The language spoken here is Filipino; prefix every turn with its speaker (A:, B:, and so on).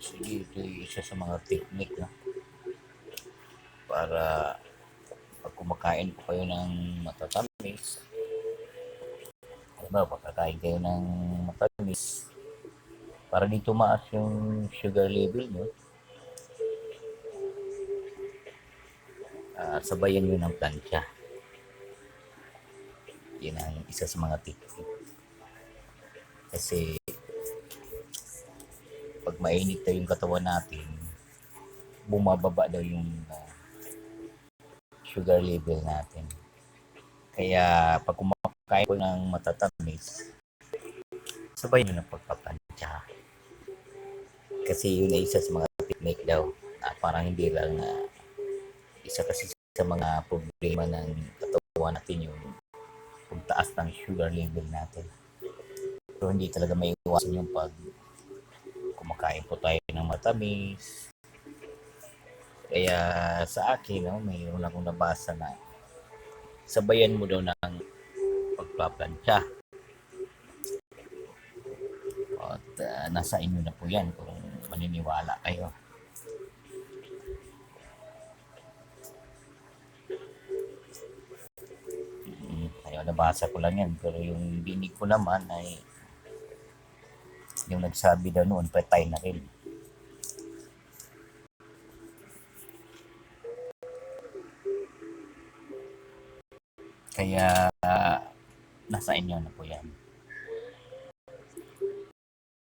A: Sige, ito yung isa sa mga technique na para pag kumakain po kayo ng matatamis, alam mo, pagkakain kayo ng matamis, para di tumaas yung sugar level nyo, sabayan nyo ng plancha. Yan ang isa sa mga technique. Kasi pag mainit na yung katawan natin, bumababa daw yung sugar level natin. Kaya pag kumakain po ng matatamis, sabay nyo ng pagpapansya. Kasi yun ay isa sa mga technique daw. Parang hindi lang isa kasi sa mga problema ng katawan natin yung pagtaas ng sugar level natin. So hindi talaga may iwasan yung pag kumakain po tayo ng matamis. Kaya sa akin, mayroon akong nabasa na sabayan mo daw ng pagpaplansya. At nasa inyo na po yan kung maniniwala kayo. Kaya nabasa ko lang yan. Pero yung dinig ko naman ay yung nagsabi daw noon, patay na rin. Kaya nasa inyo na po yan.